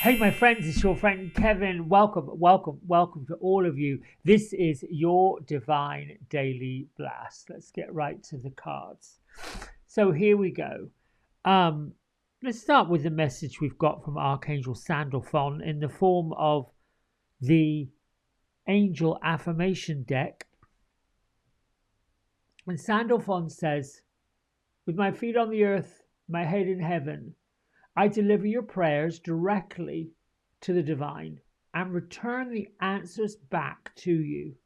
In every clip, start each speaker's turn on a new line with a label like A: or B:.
A: Hey, my friends, it's your friend Kevin. Welcome to all of you. This is your Divine Daily Blast. Let's get right to the cards. So here we go. Let's start with the message we've got from Archangel Sandalphon in the form of the Angel Affirmation deck. And Sandalphon says, "With my feet on the earth, my head in heaven, I deliver your prayers directly to the divine and return the answers back to you.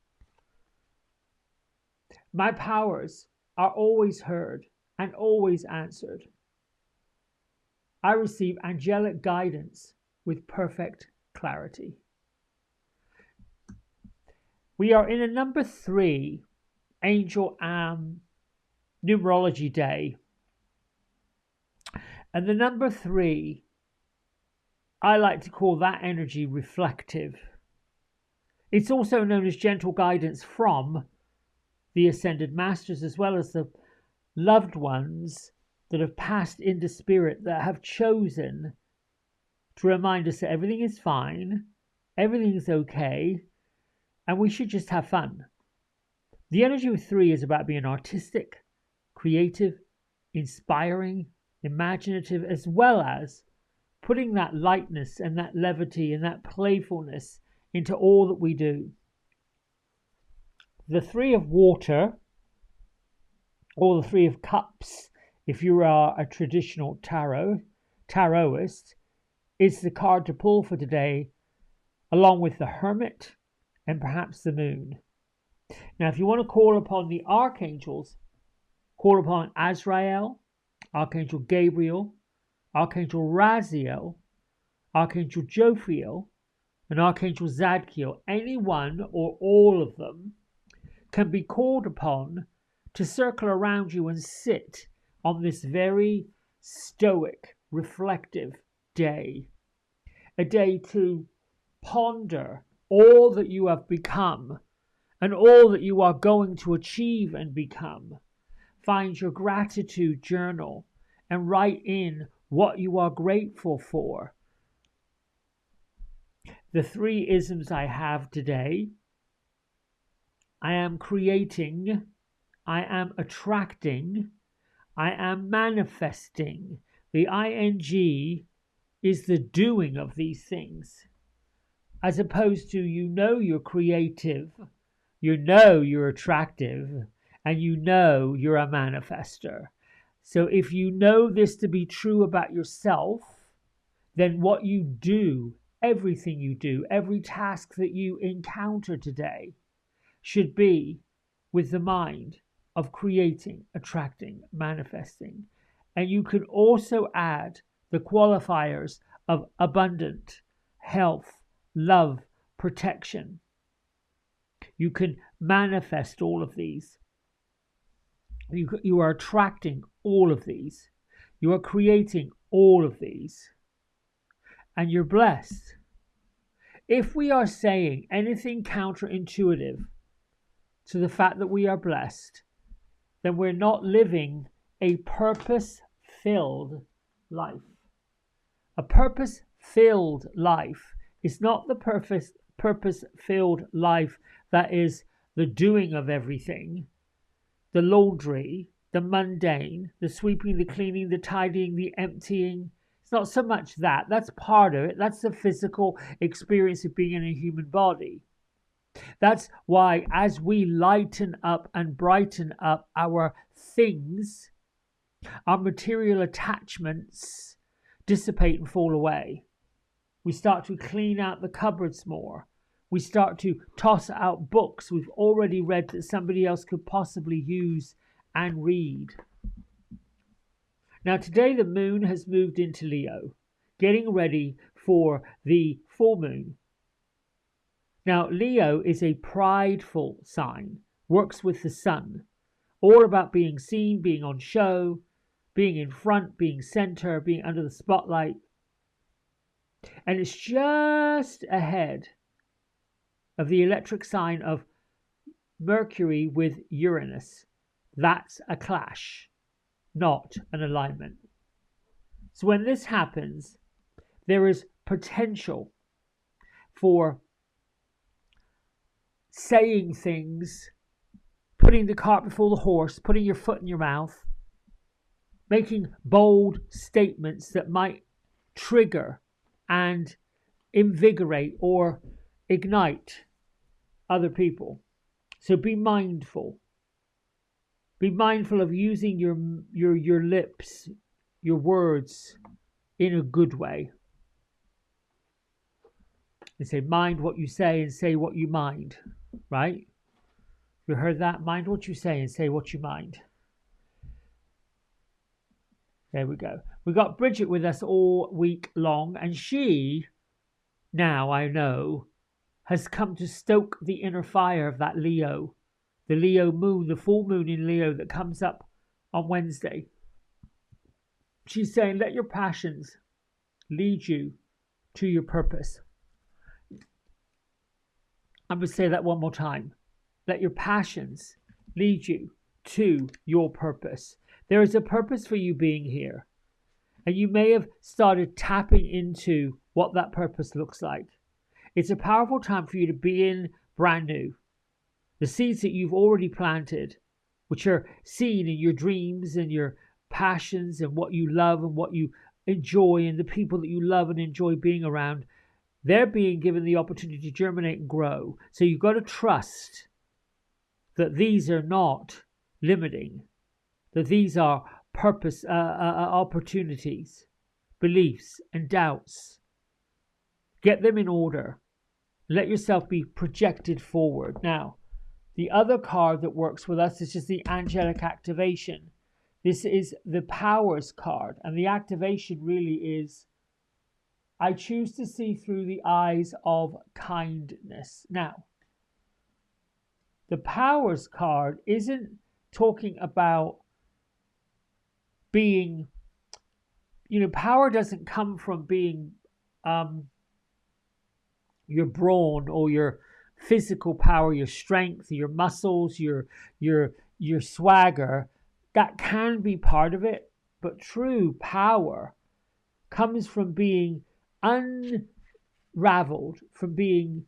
A: My powers are always heard and always answered. I receive angelic guidance with perfect clarity." We are in a number 3 Angel numerology day. And the number 3, I like to call that energy reflective. It's also known as gentle guidance from the Ascended Masters, as well as the loved ones that have passed into spirit, that have chosen to remind us that everything is fine, everything is okay, and we should just have fun. The energy of 3 is about being artistic, creative, inspiring, imaginative, as well as putting that lightness and that levity and that playfulness into all that we do. The 3 of water, or the 3 of cups, if you are a traditional tarotist, is the card to pull for today, along with the Hermit and perhaps the Moon. Now, if you want to call upon the archangels, call upon Azrael, Archangel Gabriel, Archangel Raziel, Archangel Jophiel, and Archangel Zadkiel. Any one or all of them can be called upon to circle around you and sit on this very stoic, reflective day. A day to ponder all that you have become and all that you are going to achieve and become. Find your gratitude journal and write in what you are grateful for. The 3 isms I have today: I am creating, I am attracting, I am manifesting. The ing is the doing of these things, as opposed to you're creative, you're attractive, and you're a manifester. So if you know this to be true about yourself, then what you do, everything you do, every task that you encounter today should be with the mind of creating, attracting, manifesting. And you can also add the qualifiers of abundant, health, love, protection. You can manifest all of these. You are attracting all of these. You are creating all of these. And you're blessed. If we are saying anything counterintuitive to the fact that we are blessed, then we're not living a purpose-filled life. A purpose-filled life is not the purpose-filled life that is the doing of everything, the laundry, the mundane, the sweeping, the cleaning, the tidying, the emptying. It's not so much that. That's part of it. That's the physical experience of being in a human body. That's why as we lighten up and brighten up our things, our material attachments dissipate and fall away. We start to clean out the cupboards more. We start to toss out books we've already read that somebody else could possibly use and read. Now today the moon has moved into Leo, getting ready for the full moon. Now Leo is a prideful sign, works with the sun, all about being seen, being on show, being in front, being center, being under the spotlight. And it's just ahead of the electric sign of Mercury with Uranus. That's a clash, not an alignment. So when this happens, there is potential for saying things, putting the cart before the horse, putting your foot in your mouth, making bold statements that might trigger and invigorate or ignite other people. So be mindful. Be mindful of using your lips, your words in a good way. They say, mind what you say and say what you mind, right? You heard that? Mind what you say and say what you mind. There we go. We got Bridget with us all week long, and she, now I know, has come to stoke the inner fire of that Leo, the Leo moon, the full moon in Leo that comes up on Wednesday. She's saying, let your passions lead you to your purpose. I'm going to say that one more time. Let your passions lead you to your purpose. There is a purpose for you being here. And you may have started tapping into what that purpose looks like. It's a powerful time for you to be in brand new. The seeds that you've already planted, which are seen in your dreams and your passions and what you love and what you enjoy and the people that you love and enjoy being around, they're being given the opportunity to germinate and grow. So you've got to trust that these are not limiting, that these are purpose opportunities, beliefs and doubts. Get them in order. Let yourself be projected forward. Now, the other card that works with us is just the angelic activation. This is the powers card, and the activation really is, I choose to see through the eyes of kindness. Now, the powers card isn't talking about being, power doesn't come from being your brawn or your physical power, your strength, your muscles, your swagger. That can be part of it, but true power comes from being unraveled, from being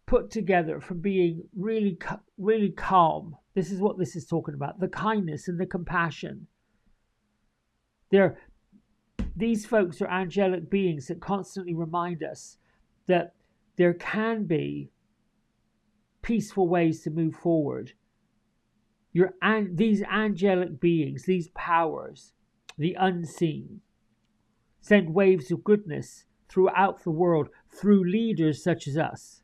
A: put together, from being really, really calm. This is what this is talking about, the kindness and the compassion. These folks are angelic beings that constantly remind us that there can be peaceful ways to move forward. These angelic beings, these powers, the unseen, send waves of goodness throughout the world through leaders such as us,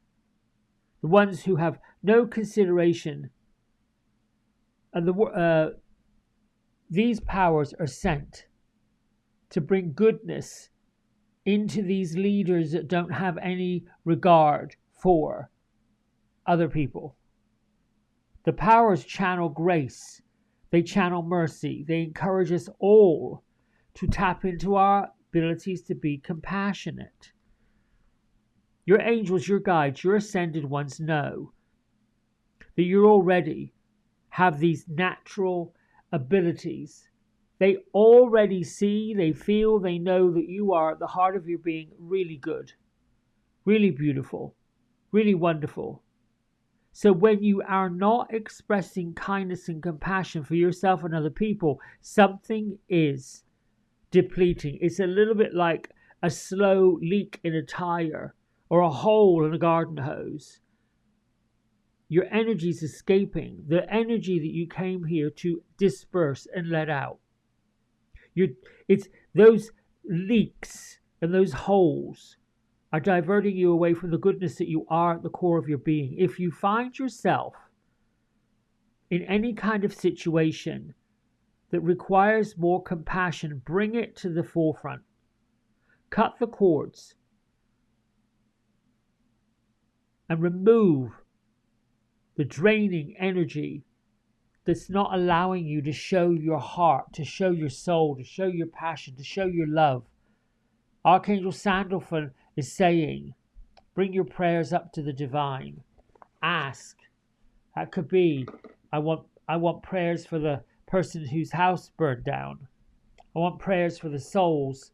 A: the ones who have no consideration. And these powers are sent to bring goodness into these leaders that don't have any regard for other people. The powers channel grace. They channel mercy. They encourage us all to tap into our abilities to be compassionate. Your angels, your guides, your ascended ones know that you already have these natural abilities. They already see, they feel, they know that you are at the heart of your being really good, really beautiful, really wonderful. So when you are not expressing kindness and compassion for yourself and other people, something is depleting. It's a little bit like a slow leak in a tire or a hole in a garden hose. Your energy is escaping, the energy that you came here to disperse and let out. It's those leaks and those holes are diverting you away from the goodness that you are at the core of your being. If you find yourself in any kind of situation that requires more compassion, bring it to the forefront. Cut the cords and remove the draining energy that's not allowing you to show your heart, to show your soul, to show your passion, to show your love. Archangel Sandalphon is saying, bring your prayers up to the divine. Ask. That could be, I want prayers for the person whose house burned down. I want prayers for the souls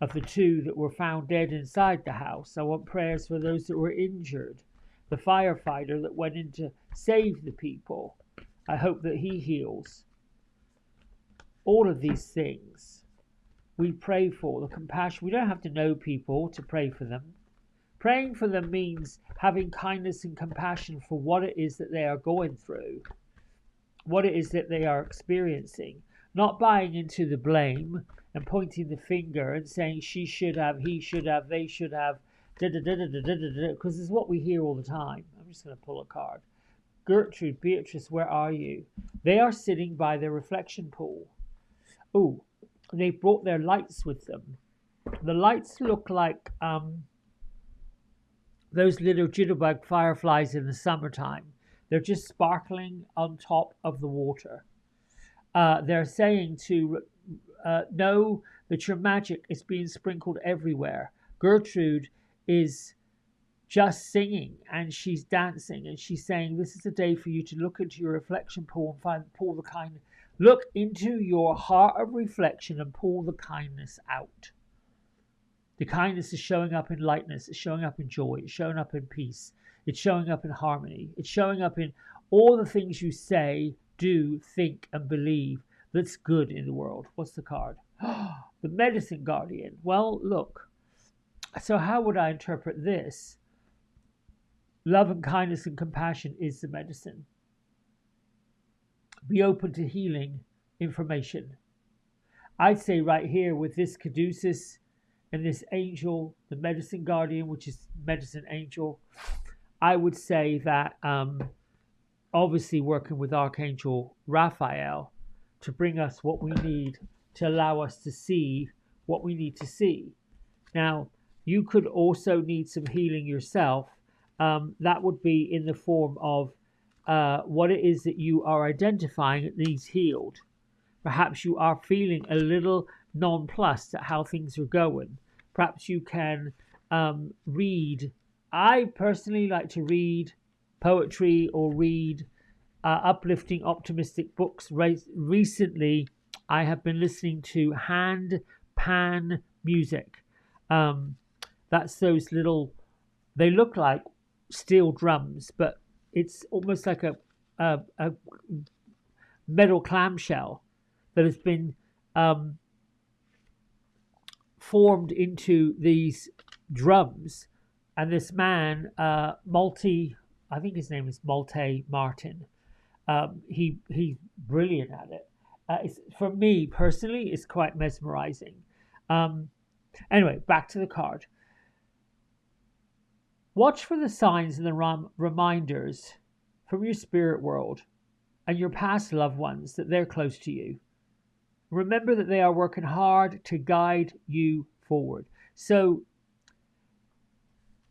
A: of the two that were found dead inside the house. I want prayers for those that were injured. The firefighter that went in to save the people. I hope that he heals. All of these things we pray for. The compassion. We don't have to know people to pray for them. Praying for them means having kindness and compassion for what it is that they are going through, what it is that they are experiencing. Not buying into the blame and pointing the finger and saying she should have, he should have, they should have, because it's what we hear all the time. I'm just going to pull a card. Gertrude, Beatrice, where are you? They are sitting by their reflection pool. Oh, they brought their lights with them. The lights look like those little jitterbug fireflies in the summertime. They're just sparkling on top of the water. They're saying to know that your magic is being sprinkled everywhere. Gertrude is just singing and she's dancing and she's saying this is a day for you to look into your reflection pool and pull the kindness. Look into your heart of reflection and pull the kindness out. The kindness is showing up in lightness, it's showing up in joy, it's showing up in peace, it's showing up in harmony, it's showing up in all the things you say, do, think, and believe that's good in the world. What's the card? The medicine guardian. Well, look. So how would I interpret this? Love and kindness and compassion is the medicine. Be open to healing information. I'd say right here with this caduceus and this angel, the medicine guardian, which is medicine angel, I would say that obviously working with Archangel Raphael to bring us what we need to allow us to see what we need to see. Now, you could also need some healing yourself. That would be in the form of what it is that you are identifying that needs healed. Perhaps you are feeling a little nonplussed at how things are going. Perhaps you can read. I personally like to read poetry or read uplifting, optimistic books. Recently, I have been listening to hand pan music. That's those little, they look like steel drums, but it's almost like a metal clamshell that has been formed into these drums. And this man, I think his name is Malte Martin. He's brilliant at it. For me personally, it's quite mesmerizing. Anyway, back to the card. Watch for the signs and the reminders from your spirit world and your past loved ones that they're close to you. Remember that they are working hard to guide you forward. So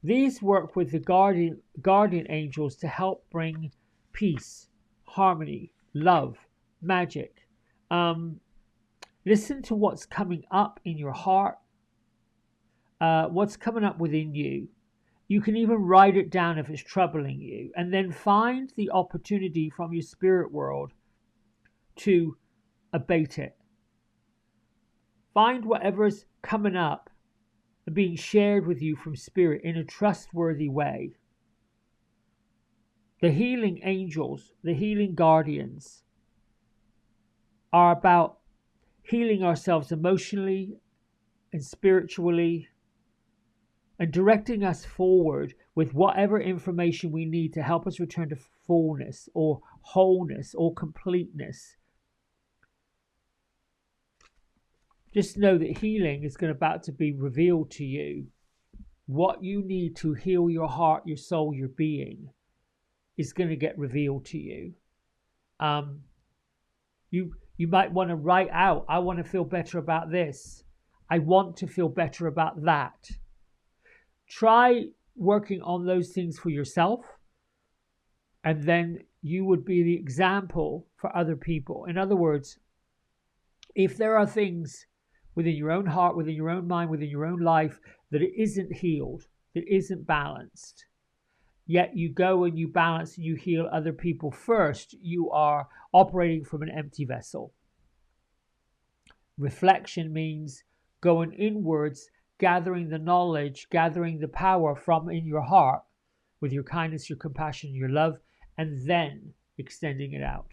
A: these work with the guardian angels to help bring peace, harmony, love, magic. Listen to what's coming up in your heart, what's coming up within you. You can even write it down if it's troubling you, and then find the opportunity from your spirit world to abate it. Find whatever's coming up and being shared with you from spirit in a trustworthy way. The healing angels, the healing guardians, are about healing ourselves emotionally and spiritually and directing us forward with whatever information we need to help us return to fullness or wholeness or completeness. Just know that healing is about to be revealed to you. What you need to heal your heart, your soul, your being is going to get revealed to you. You might want to write out, I want to feel better about this. I want to feel better about that. Try working on those things for yourself, and then you would be the example for other people. In other words, if there are things within your own heart, within your own mind, within your own life that it isn't healed, that isn't balanced, yet you go and you balance and you heal other people first, you are operating from an empty vessel. Reflection means going inwards, gathering the knowledge, gathering the power from in your heart with your kindness, your compassion, your love, and then extending it out.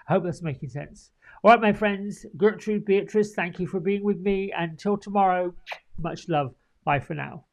A: I hope that's making sense. All right, my friends, Gertrude, Beatrice, thank you for being with me. Until tomorrow, much love. Bye for now.